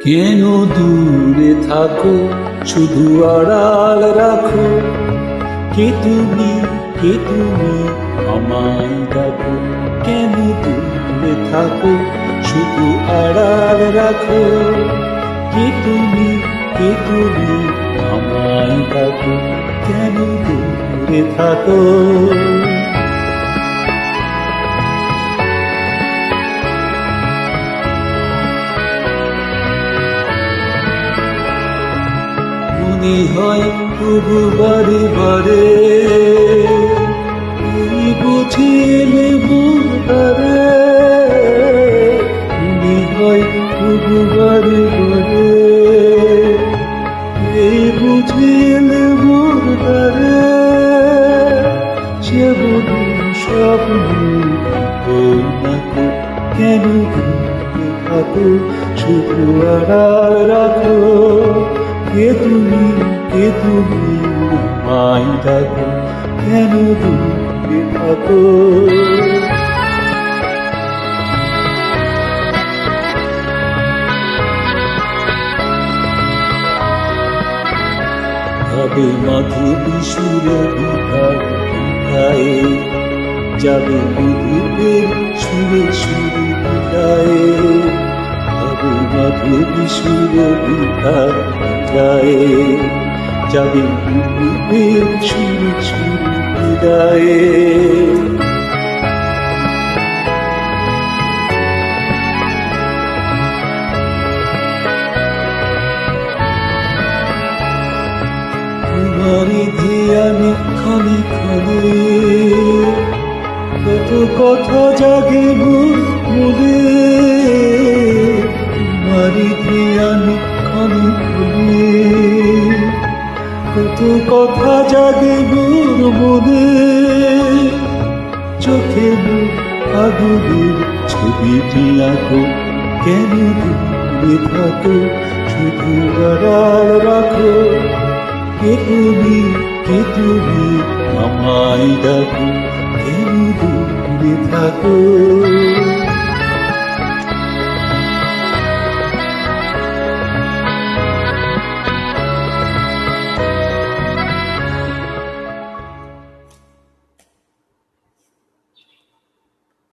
কেন দূরে থাকো, শুধু আড়াল রাখো। কে তুমি আমায় ডাকো। কেন দূরে থাকো, শুধু আড়াল রাখো। কে তুমি আমায় ডাকো। কেন দূরে থাকো। মনে হয় তবু বারে বারে এই বুঝি নেবো তারে। মনে হয় তবু বারে বারে এই বুঝি নেবো তারে। সে বধু স্বপ্ন নাকো। কেন দূরে থাকো, শুধু আড়াল রাখো। কে তুমি আমায় ডাকো। কেন দূরে থাকো। ভাবে মাধু বিশুর বিধায় যাবে মধুপের সুরে সুরে বিদায়। ভাবে মাধু বিশুর বিধায় যাবে মধুপের সুরে সুরে বিদায়। তোমারই ধ্যানে ক্ষণে ক্ষণে কত কথা জাগে মনে। তোমারই ধ্যানে ক্ষণে ক্ষণে কত কথা জাগে মনে। চোখে আগুনের ছবিটি আঁকো। কেন দূরে থাকো, শুধু আড়াল রাখো। কে তুমি আমায় ডাকো। কেন দূরে থাকো।